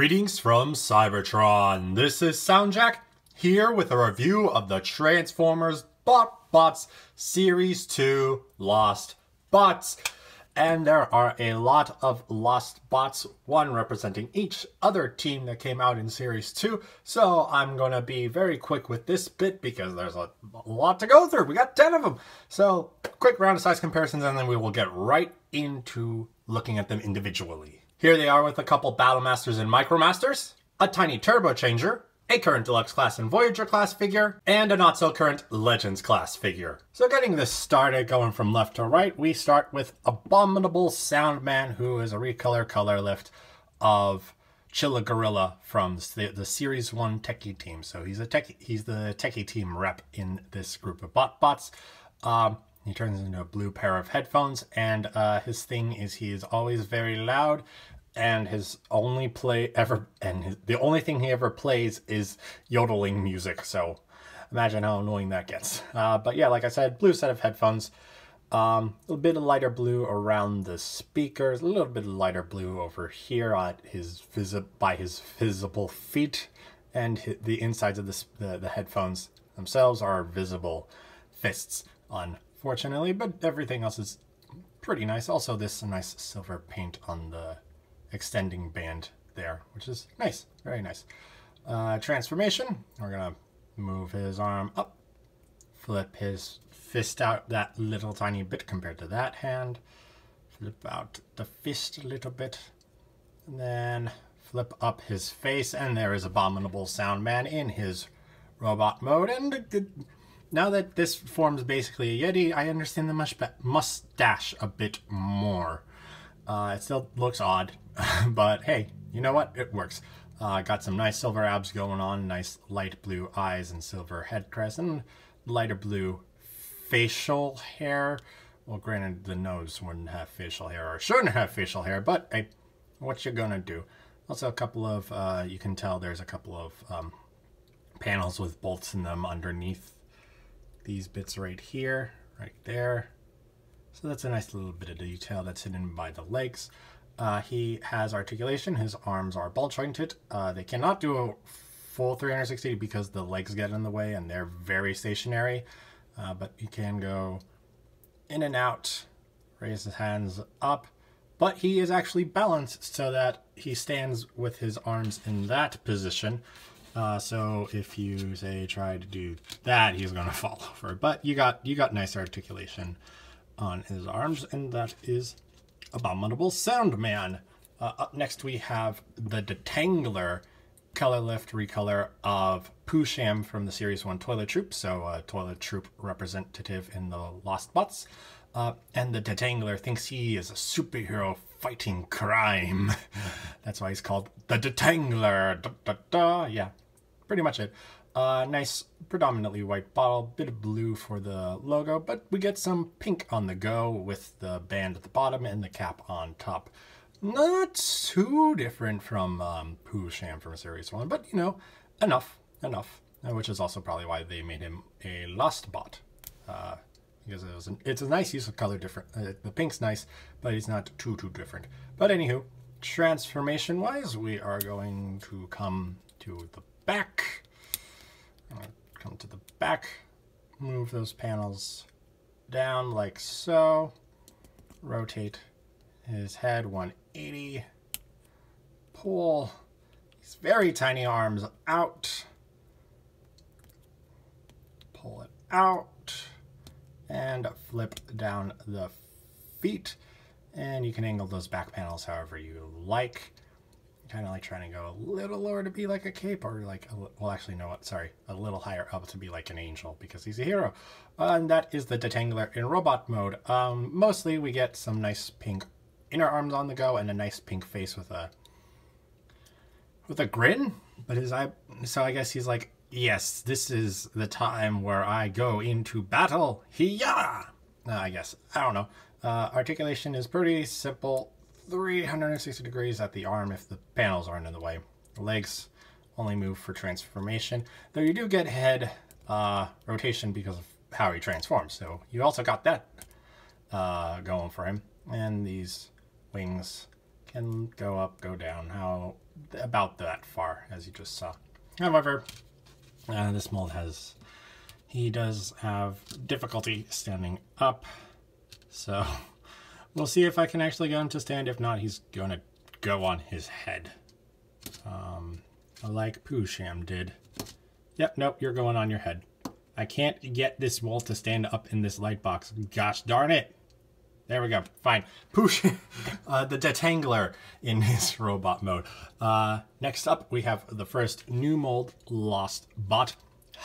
Greetings from Cybertron. This is SoundJack here with a review of the Transformers BotBots Series 2 Lost Bots. And there are a lot of Lost Bots, one representing each other team that came out in Series 2. So I'm going to be very quick with this bit because there's a lot to go through. We got 10 of them. So quick round of size comparisons and then we will get right into looking at them individually. Here they are with a couple Battle Masters and Micromasters, a tiny Turbo Changer, a current Deluxe class and Voyager class figure, and a not so current Legends class figure. So getting this started, going from left to right, we start with Abominable Soundman, who is a recolor color lift of Chilla Gorilla from the Series 1 Techie team. So he's the Techie team rep in this group of BotBots. He turns into a blue pair of headphones, and his thing is he is always very loud, and the only thing he ever plays is yodeling music. So imagine how annoying that gets. But yeah, like I said, blue set of headphones, a little bit of lighter blue around the speakers, a little bit of lighter blue over here at his visible feet, and the insides of the headphones themselves are visible fists unfortunately, but everything else is pretty nice. Also, this nice silver paint on the extending band there, which is nice, very nice. Transformation, we're gonna move his arm up, flip his fist out that little tiny bit compared to that hand, flip out the fist a little bit, and then flip up his face, and there is Abominable Soundman in his robot mode. And now that this forms basically a Yeti, I understand the mustache a bit more. It still looks odd, but hey, you know what? It works. Got some nice silver abs going on, nice light blue eyes and silver head crest, and lighter blue facial hair. Well, granted, the nose wouldn't have facial hair, or shouldn't have facial hair, but hey, what you gonna do? Also a couple of, you can tell there's a couple of panels with bolts in them underneath these bits right here, right there. So that's a nice little bit of detail that's hidden by the legs. He has articulation. His arms are ball jointed. They cannot do a full 360 because the legs get in the way and they're very stationary. But he can go in and out, raise his hands up. But he is actually balanced so that he stands with his arms in that position. So if you say try to do that, he's gonna fall over. But you got nice articulation on his arms, and that is Abominable Soundman. Up next we have the Detangler color lift recolor of Poosham from the Series 1 Toilet Troop, so Toilet Troop representative in the Lost Bots. And the Detangler thinks he is a superhero fighting crime. That's why he's called the Detangler. Yeah, pretty much it. Nice, predominantly white bottle, bit of blue for the logo, but we get some pink on the go with the band at the bottom and the cap on top. Not too different from Poosham from Series 1, but you know, enough. Which is also probably why they made him a Lost Bot. Because it's a nice use of color different. The pink's nice, but it's not too different. But anywho, transformation wise, we are going to come to the back. Come to the back, move those panels down like so, rotate his head 180, pull these very tiny arms out, pull it out, and flip down the feet, and you can angle those back panels however you like. Kind of like trying to go a little lower to be like a cape, or like, well actually no, sorry, a little higher up to be like an angel because he's a hero. And that is the Detangler in robot mode. Mostly we get some nice pink inner arms on the go and a nice pink face with a grin, but his eye, so I guess he's like, yes, this is the time where I go into battle. Hiya! I guess, I don't know. Articulation is pretty simple. 360 degrees at the arm if the panels aren't in the way. The legs only move for transformation, though you do get head rotation because of how he transforms, so you also got that going for him. And these wings can go up, go down, about that far, as you just saw. However, this mold he does have difficulty standing up, so we'll see if I can actually get him to stand. If not, he's going to go on his head, like Poosham did. Yep, nope, you're going on your head. I can't get this mold to stand up in this light box. Gosh darn it. There we go. Fine. Push the Detangler in his robot mode. Next up, we have the first new mold, Lost Bot,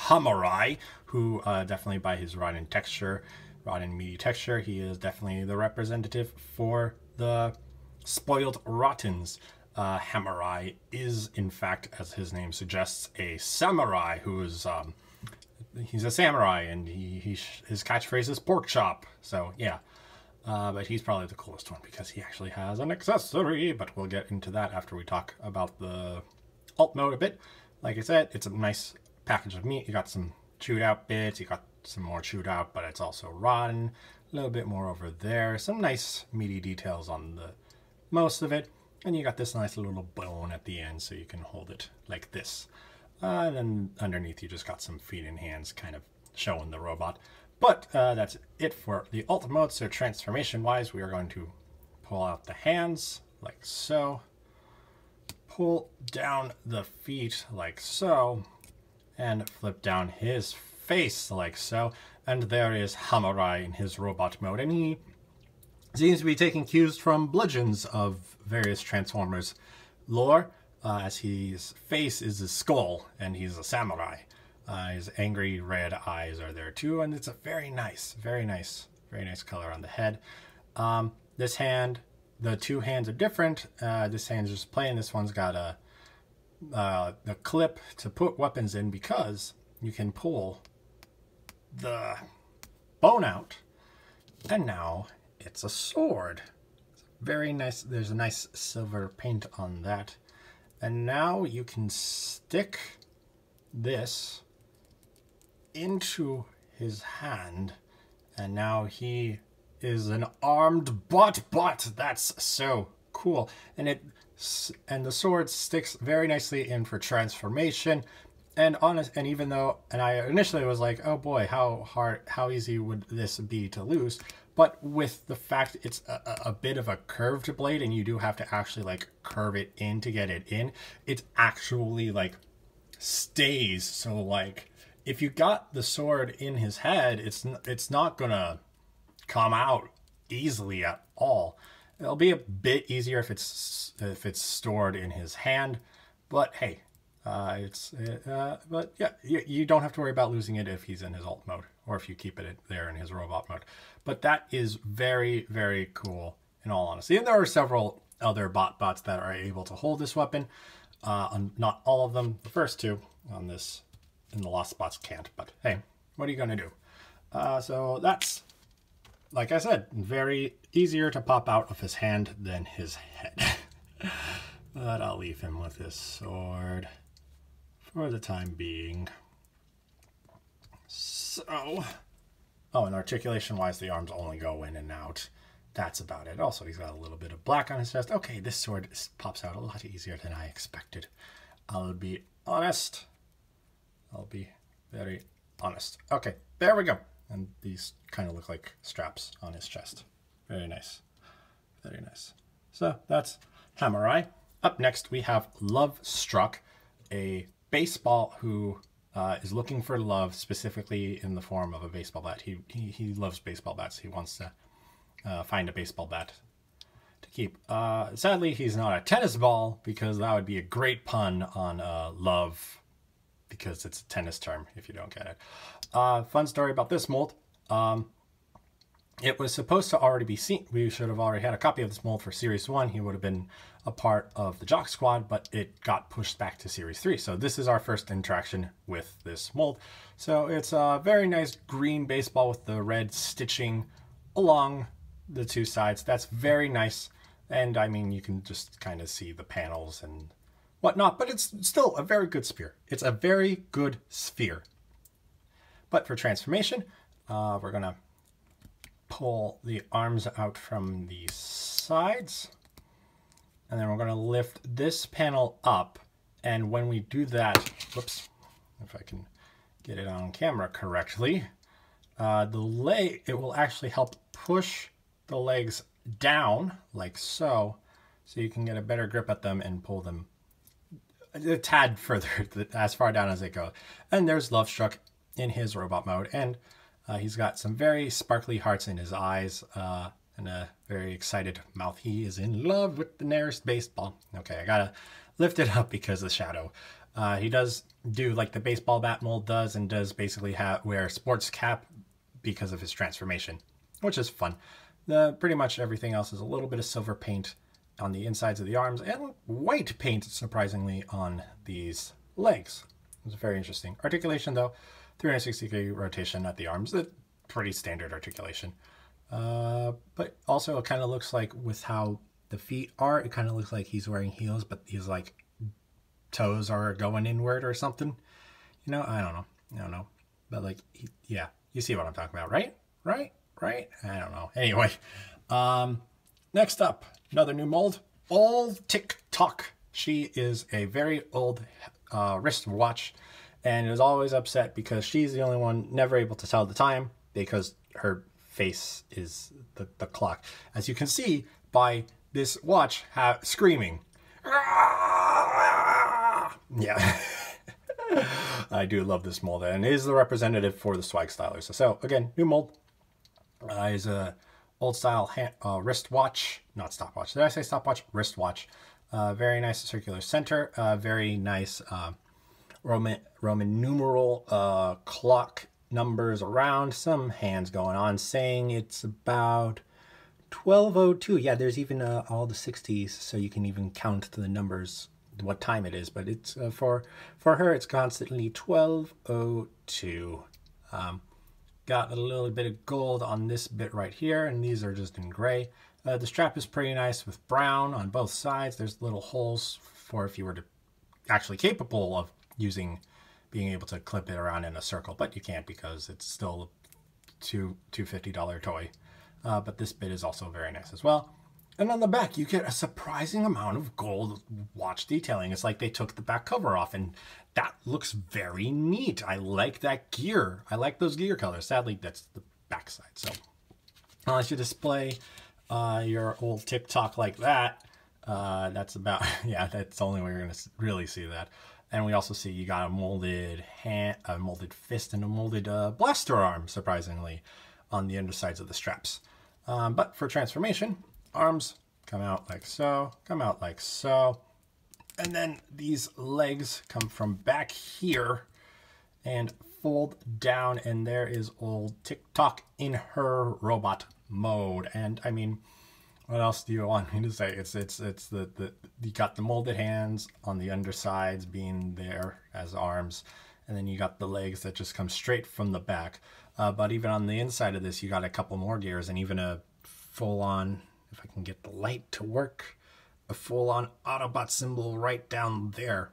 Hamarai, who definitely by his rod and meaty texture, he is definitely the representative for the spoiled rottens. Hamarai is, in fact, as his name suggests, a samurai who is he's a samurai, and his catchphrase is pork chop. So yeah. But he's probably the coolest one because he actually has an accessory, but we'll get into that after we talk about the alt mode a bit. Like I said, it's a nice package of meat. You got some chewed out bits, you got some more chewed out, but it's also rotten. A little bit more over there. Some nice meaty details on the most of it. And you got this nice little bone at the end so you can hold it like this. And then underneath you just got some feet and hands kind of showing the robot. But that's it for the alt mode. So transformation wise, we are going to pull out the hands like so, pull down the feet like so, and flip down his face like so. And there is Hamarai in his robot mode, and he seems to be taking cues from bludgeons of various Transformers lore, as his face is a skull and he's a samurai. His angry red eyes are there too, and it's a very nice color on the head. This hand, the two hands are different. This hand's just plain. This one's got a clip to put weapons in because you can pull the bone out, and now it's a sword. It's very nice. There's a nice silver paint on that, and now you can stick this into his hand, and now he is an armed bot. That's so cool. And the sword sticks very nicely in for transformation. And even though I initially was like, oh boy, how easy would this be to lose? But with the fact it's a bit of a curved blade, and you do have to actually like curve it in to get it in, it actually like stays. So like, if you got the sword in his head, it's not gonna come out easily at all. It'll be a bit easier if it's stored in his hand, but hey, but yeah, you don't have to worry about losing it if he's in his alt mode or if you keep it there in his robot mode. But that is very, very cool in all honesty. And there are several other BotBots that are able to hold this weapon. Not all of them. The first two on this. And the Lost Bots can't, but hey, what are you gonna do? So that's, like I said, very easier to pop out of his hand than his head. But I'll leave him with his sword for the time being. So, oh, and articulation wise, the arms only go in and out. That's about it. Also, he's got a little bit of black on his chest. Okay, this sword pops out a lot easier than I expected. I'll be honest. I'll be very honest. Okay, there we go. And these kind of look like straps on his chest. Very nice. Very nice. So that's Hamarai. Up next, we have Love Struck, a baseball who is looking for love, specifically in the form of a baseball bat. He loves baseball bats. He wants to find a baseball bat to keep. Sadly, he's not a tennis ball, because that would be a great pun on love, because it's a tennis term if you don't get it. Fun story about this mold. It was supposed to already be seen. We should have already had a copy of this mold for Series 1. He would have been a part of the Jock Squad, but it got pushed back to Series 3. So this is our first interaction with this mold. So it's a very nice green baseball with the red stitching along the two sides. That's very nice. And I mean, you can just kind of see the panels and whatnot, but it's still a very good sphere. It's a very good sphere. But for transformation, we're going to pull the arms out from the sides And then we're going to lift this panel up. And when we do that, whoops, if I can get it on camera correctly, it will actually help push the legs down like so you can get a better grip at them and pull them a tad further, as far down as they go. And there's Lovestruck in his robot mode, and he's got some very sparkly hearts in his eyes and a very excited mouth. He is in love with the nearest baseball. Okay, I gotta lift it up because of the shadow. He does do like the baseball bat mold does, and does basically wear a sports cap because of his transformation, which is fun. Pretty much everything else is a little bit of silver paint on the insides of the arms, and white paint, surprisingly, on these legs. It's very interesting. Articulation, though, 360-degree rotation at the arms. Pretty standard articulation. But also it kind of looks like, with how the feet are, it kind of looks like he's wearing heels, but his like toes are going inward or something. You know, I don't know. But like, yeah, you see what I'm talking about, right? Right? I don't know. Anyway, next up, another new mold, old TicTok. She is a very old wristwatch, and is always upset because she's the only one never able to tell the time because her face is the clock. As you can see by this watch screaming. Yeah. I do love this mold, and it is the representative for the swag stylers. So again, new mold. Is a old style wristwatch, not stopwatch. Did I say stopwatch? Wristwatch. Very nice circular center. Very nice Roman numeral clock numbers around. Some hands going on saying it's about 12:02. Yeah, there's even all the 60s, so you can even count the numbers, what time it is. But it's for her, it's constantly 12:02. Got a little bit of gold on this bit right here, and these are just in gray. The strap is pretty nice with brown on both sides. There's little holes for if you were to actually capable of being able to clip it around in a circle, but you can't because it's still a $250 toy. But this bit is also very nice as well. And on the back, you get a surprising amount of gold watch detailing. It's like they took the back cover off, and that looks very neat. I like that gear. I like those gear colors. Sadly, that's the back side. So unless you display your old TicTok like that, that's about, yeah, that's the only way you're going to really see that. And we also see you got a molded hand, a molded fist, and a molded blaster arm, surprisingly, on the undersides of the straps. But for transformation, arms come out like so, and then these legs come from back here and fold down, and there is old TicTok in her robot mode. And I mean, what else do you want me to say? It's you got the molded hands on the undersides being there as arms, and then you got the legs that just come straight from the back. But even on the inside of this, you got a couple more gears, and even a full-on, if I can get the light to work, a full-on Autobot symbol right down there,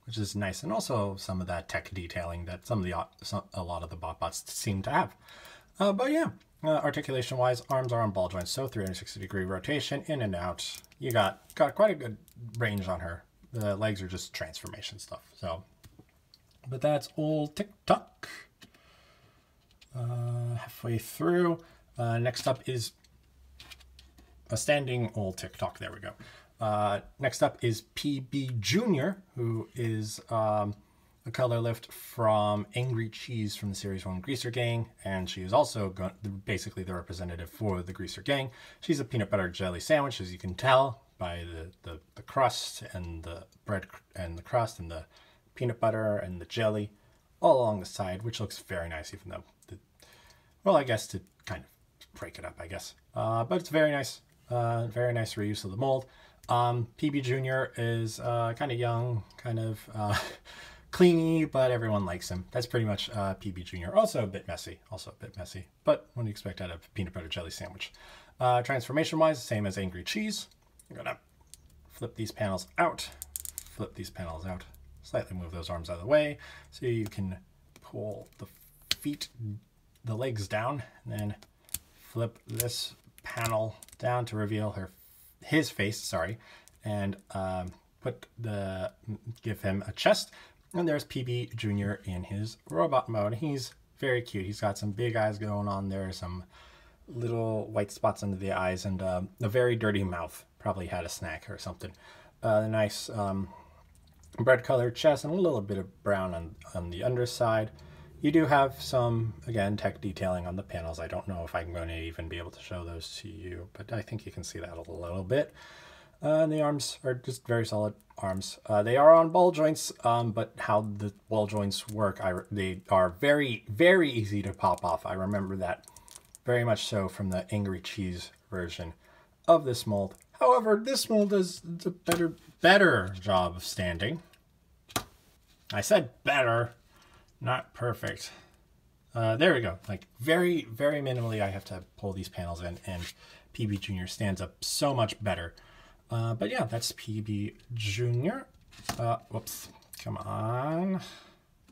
which is nice. And also some of that tech detailing that a lot of the BotBots seem to have. But yeah, articulation-wise, arms are on ball joints, so 360-degree rotation, in and out. You got quite a good range on her. The legs are just transformation stuff. So, but that's old TicTok. Halfway through. Next up is a standing old TicTok. There we go. Next up is PB Jr., who is a color lift from Angry Cheese from the Series 1 Greaser Gang, and she is also basically the representative for the Greaser Gang. She's a peanut butter jelly sandwich, as you can tell by the crust and the bread and the crust and the peanut butter and the jelly all along the side, which looks very nice, even though, well, I guess to kind of break it up, I guess. But it's very nice reuse of the mold. PB Jr. is kind of young, kind of cleany, but everyone likes him. That's pretty much PB Jr. Also a bit messy, but what do you expect out of a peanut butter jelly sandwich? Transformation-wise, same as Angry Cheese. I'm gonna flip these panels out, slightly move those arms out of the way so you can pull the legs down, and then flip this panel down to reveal his face, and give him a chest. And there's PB Jr. in his robot mode. He's very cute. He's got some big eyes going on there, some little white spots under the eyes, and a very dirty mouth. Probably had a snack or something. Nice bread colored chest and a little bit of brown on the underside. You do have some, again, tech detailing on the panels. I don't know if I'm going to even be able to show those to you, but I think you can see that a little bit. And the arms are just very solid arms. They are on ball joints, but how the ball joints work, they are very, very easy to pop off. I remember that very much so from the Angry Cheese version of this mold. However, this mold does a better job of standing. I said better, not perfect. There we go. Like very, very minimally, I have to pull these panels in, and PB Jr. stands up so much better. But yeah, that's PB Jr. Whoops. Come on.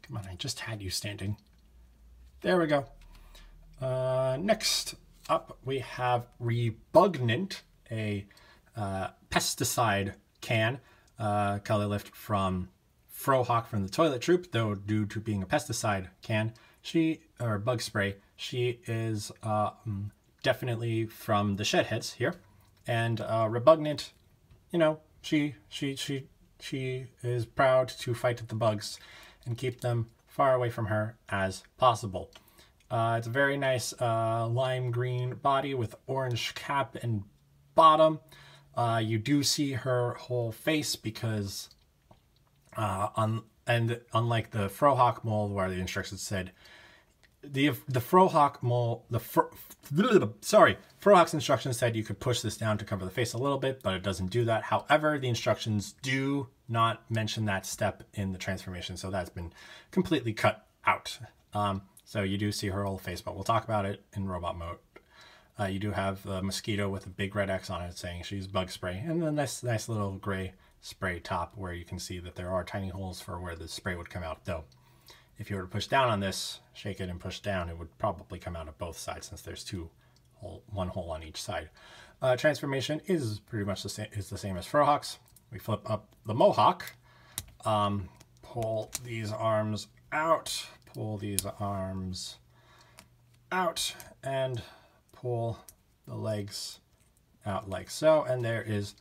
Come on, I just had you standing. There we go. Next up, we have Rebugnet, a pesticide can, color lift from Frohawk from the Toilet Troop, though due to being a pesticide can, or bug spray, she is definitely from the Shedheads here. And Rebugnet, you know, she is proud to fight the bugs and keep them far away from her as possible. It's a very nice lime green body with orange cap and bottom. You do see her whole face because unlike the Frohawk mold where the instructions said the Frohawk mold, Frohawk's instructions said you could push this down to cover the face a little bit, but it doesn't do that. However, the instructions do not mention that step in the transformation, so that's been completely cut out. So you do see her whole face, but we'll talk about it in robot mode. You do have a mosquito with a big red X on it saying she's bug spray, and then this nice little gray spray top where you can see that there are tiny holes for where the spray would come out, though. If you were to push down on this, shake it and push down, it would probably come out of both sides since there's one hole on each side. Transformation is pretty much the same as Frohawk's. We flip up the Mohawk, pull these arms out, pull these arms out, and pull the legs out like so. And there is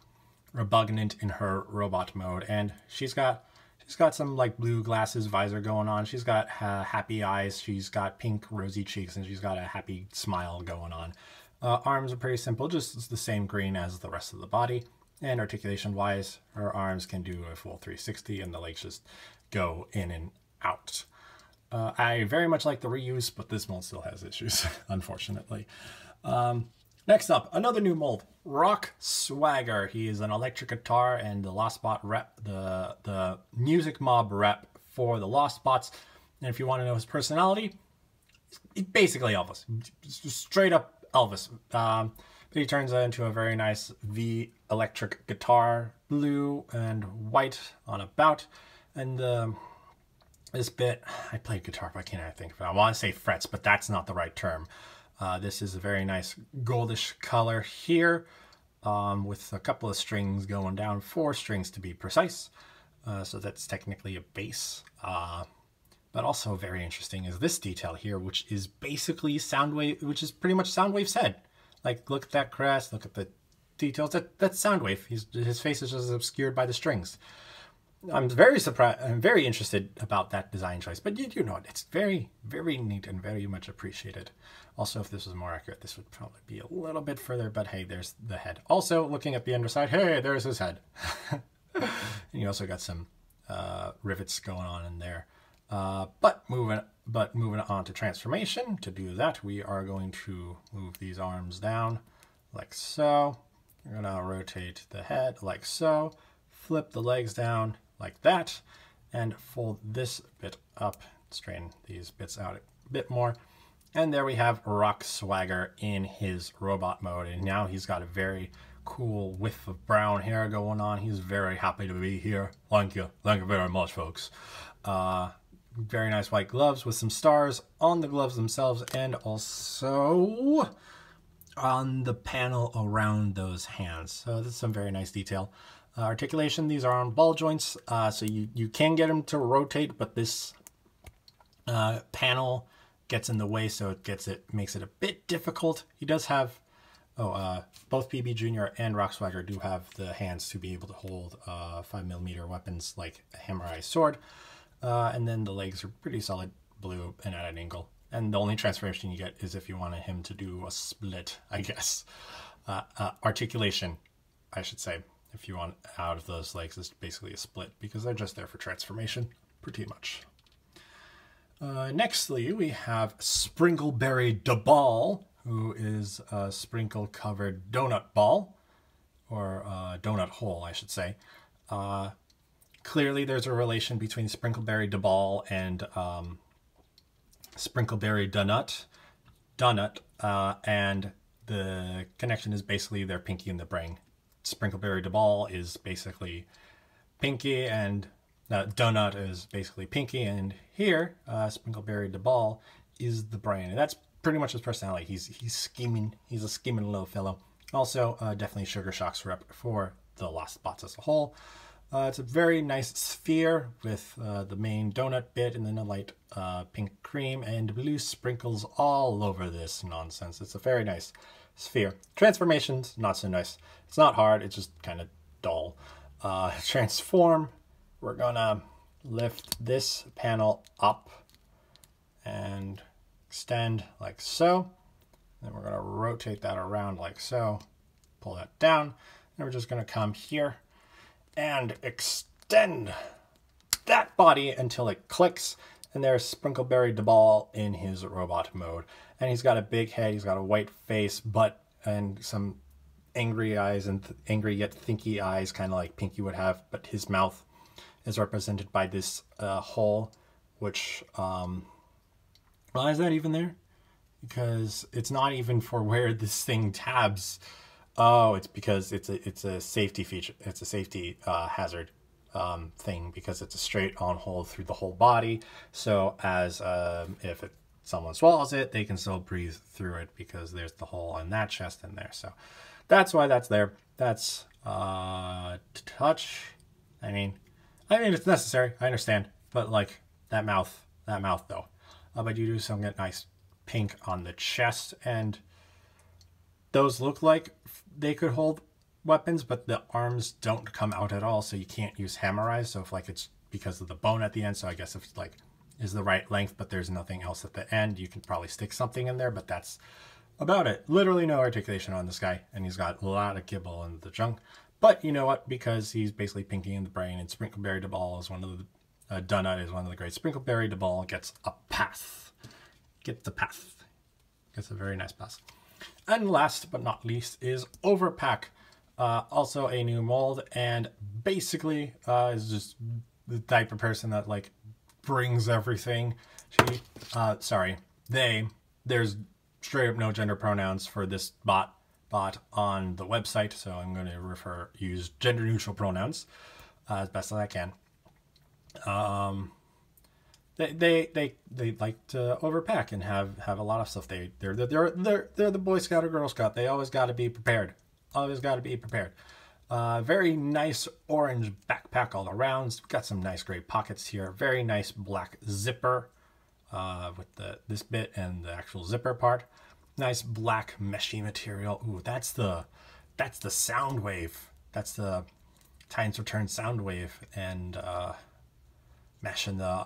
Rebugnet in her robot mode, and she's got some like blue glasses visor going on. She's got happy eyes. She's got pink rosy cheeks, and she's got a happy smile going on. Arms are pretty simple, just the same green as the rest of the body. And articulation wise, her arms can do a full 360 and the legs just go in and out. I very much like the reuse, but this mold still has issues, unfortunately. Next up, another new mold, Rock Swagger. He is an electric guitar and the Lost Bot rep, the music mob rep for the Lost Bots. And if you want to know his personality, he's basically Elvis, just straight up Elvis. But he turns into a very nice V electric guitar, blue and white on a bout. And this bit, I played guitar, but I can't think of it. I want to say frets, but that's not the right term. This is a very nice goldish color here, with a couple of strings going down, 4 strings to be precise. So that's technically a bass. But also very interesting is this detail here, which is basically Soundwave, which is pretty much Soundwave's head. Like, look at that crest, look at the details. That's Soundwave. His face is just obscured by the strings. I'm very surprised. I'm very interested about that design choice, but you know, it's very, very neat and very much appreciated. Also, if this was more accurate, this would probably be a little bit further, but hey, there's the head. Also, looking at the underside, hey, there's his head. And you also got some rivets going on in there. But moving on to transformation. To do that, we are going to move these arms down like so. We're gonna rotate the head like so. Flip the legs down like that, and fold this bit up, straighten these bits out a bit more. And there we have Rock Swagger in his robot mode, and now he's got a very cool whiff of brown hair going on. He's very happy to be here. Thank you very much, folks. Very nice white gloves with some stars on the gloves themselves, and also on the panel around those hands. So that's some very nice detail. Articulation, these are on ball joints, so you can get them to rotate, but this panel gets in the way, so it makes it a bit difficult. He does have, both PB Jr. and Rock Swagger do have the hands to be able to hold 5mm weapons like a hammer-eye sword, and then the legs are pretty solid blue and at an angle. And the only transformation you get is if you wanted him to do a split, I guess. Articulation, I should say. If you want out of those legs, it's basically a split because they're just there for transformation, pretty much. Nextly, we have Sprinkleberry DeBall, who is a sprinkle-covered donut ball, or donut hole, I should say. Clearly, there's a relation between Sprinkleberry DeBall and Sprinkleberry Donut, and the connection is basically their pinky and the brain. Sprinkleberry DeBall is basically pinky, and Donut is basically pinky, and here Sprinkleberry DeBall is the brain, and that's pretty much his personality. He's scheming. He's a scheming little fellow. Also, definitely Sugar Shock's rep for the Lost Bots as a whole. It's a very nice sphere with the main donut bit and then a light pink cream and blue sprinkles all over this nonsense. It's a very nice sphere. Transformations, not so nice. It's not hard, it's just kind of dull. Transform, we're gonna lift this panel up and extend like so. Then we're gonna rotate that around like so. Pull that down. And we're just gonna come here and extend that body until it clicks. And there's Sprinkleberry DeBall in his robot mode. And he's got a big head, he's got a white face, butt, and some angry eyes, and angry yet thinky eyes, kind of like Pinky would have, but his mouth is represented by this hole, which, why is that even there? Because it's not even for where this thing tabs. Oh, it's because it's a safety feature. It's a safety hazard thing, because it's a straight on hole through the whole body. So as if someone swallows it, they can still breathe through it because there's the hole in that chest in there. So that's why that's there. That's touch. I mean it's necessary. I understand, but like that mouth though. But you do some get nice pink on the chest, and those look like they could hold weapons, but the arms don't come out at all, so you can't use hammer eyes. So if like it's because of the bone at the end, so I guess if it's like is the right length but there's nothing else at the end, you can probably stick something in there, but that's about it. Literally no articulation on this guy, and he's got a lot of gibble in the junk. But you know what, because he's basically Pinky in the brain, and Sprinkleberry DeBall is one of the Donut is one of the great. Sprinkleberry DeBall gets a pass. Gets the pass. Gets a very nice pass. And last but not least is Overpack. Also a new mold, and basically is just the type of person that like brings everything. There's straight up no gender pronouns for this bot on the website, so I'm going to use gender neutral pronouns as best as I can. They like to overpack and have a lot of stuff. They're the Boy Scout or Girl Scout. They always got to be prepared. Always got to be prepared. Very nice orange backpack all around. Got some nice gray pockets here. Very nice black zipper with this bit and the actual zipper part. Nice black meshy material. Ooh, that's the sound wave. That's the Times Return sound wave, and mesh in the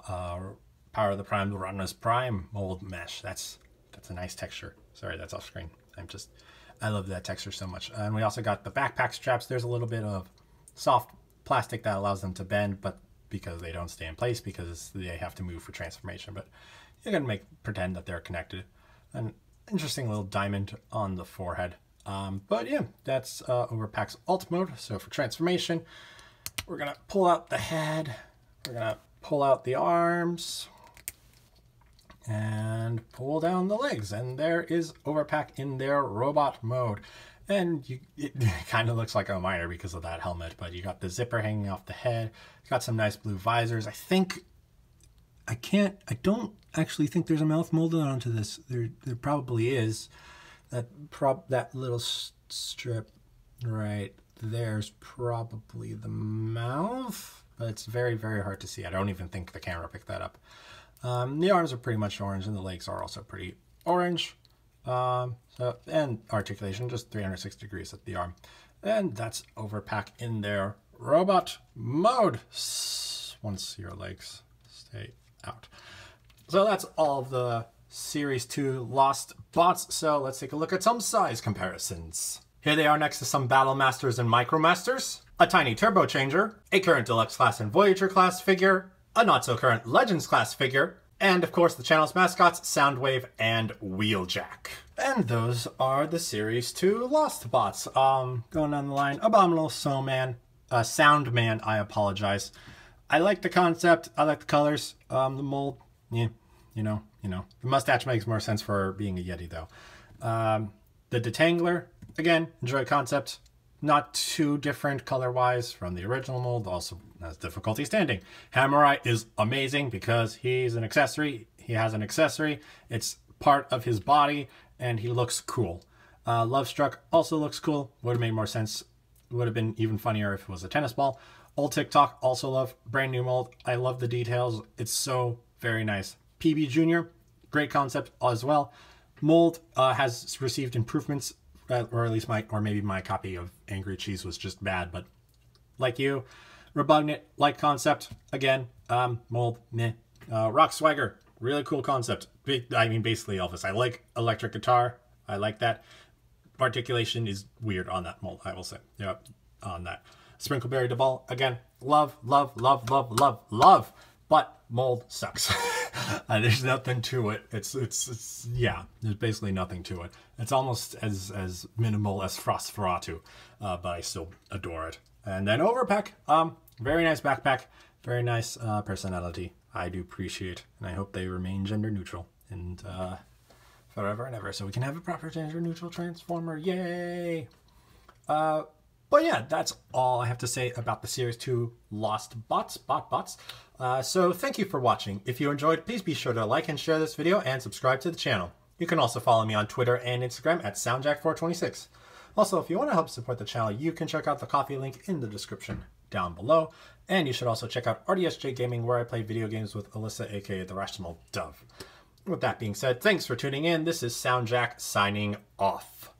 Power of the Prime, the Rodimus Prime mold mesh. That's a nice texture. Sorry, that's off screen. I love that texture so much. And we also got the backpack straps. There's a little bit of soft plastic that allows them to bend, but because they don't stay in place, because they have to move for transformation. But you're gonna pretend that they're connected. An interesting little diamond on the forehead. But yeah, that's Overpack's alt mode. So for transformation, we're gonna pull out the head. We're gonna pull out the arms and pull down the legs, and there is Overpack in their robot mode. And it kind of looks like a miner because of that helmet, but you got the zipper hanging off the head. It's got some nice blue visors. I don't actually think there's a mouth molded onto this. There probably is. That little strip right there's probably the mouth, but it's very, very hard to see. I don't even think the camera picked that up. The arms are pretty much orange, and the legs are also pretty orange. And articulation, just 360 degrees at the arm. And that's Overpack in their robot mode, once your legs stay out. So that's all of the Series 2 Lost Bots. So let's take a look at some size comparisons. Here they are next to some Battle Masters and Micro Masters, a tiny Turbo Changer, a current Deluxe class and Voyager class figure, a not so current Legends class figure, and of course the channel's mascots, Soundwave and Wheeljack. And those are the Series 2 Lost Bots. Going down the line, Abominable, Soundman, I apologize. I like the concept, I like the colors, the mold, yeah, you know. The mustache makes more sense for being a Yeti though. The Detangler, again, enjoy concept. Not too different color-wise from the original mold, also has difficulty standing. Hamurai is amazing because he's an accessory. He has an accessory. It's part of his body, and he looks cool. Lovestruck also looks cool. Would have made more sense. Would have been even funnier if it was a tennis ball. Old TicTok, also love. Brand new mold. I love the details. It's so very nice. PB Jr., great concept as well. Mold has received improvements, or at least maybe my copy of Angry Cheese was just bad, but like you. Rebugnet, like concept. Again, mold, meh. Rock Swagger, really cool concept. I mean, basically Elvis. I like electric guitar. I like that. Articulation is weird on that mold, I will say. Yeah, on that. Sprinkleberry Duval, again, love. But mold sucks. There's nothing to it. It's yeah, there's basically nothing to it. It's almost as minimal as Frostferatu, but I still adore it. And then Overpack, very nice backpack, very nice personality. I do appreciate, and I hope they remain gender neutral and forever and ever, so we can have a proper gender neutral Transformer. Yay! But yeah, that's all I have to say about the Series 2 Lost Bots, BotBots. So thank you for watching. If you enjoyed, please be sure to like and share this video and subscribe to the channel. You can also follow me on Twitter and Instagram at SoundJack426. Also, if you want to help support the channel, you can check out the Ko-fi link in the description down below. And you should also check out RDSJ Gaming, where I play video games with Alyssa, aka the Rational Dove. With that being said, thanks for tuning in. This is SoundJack signing off.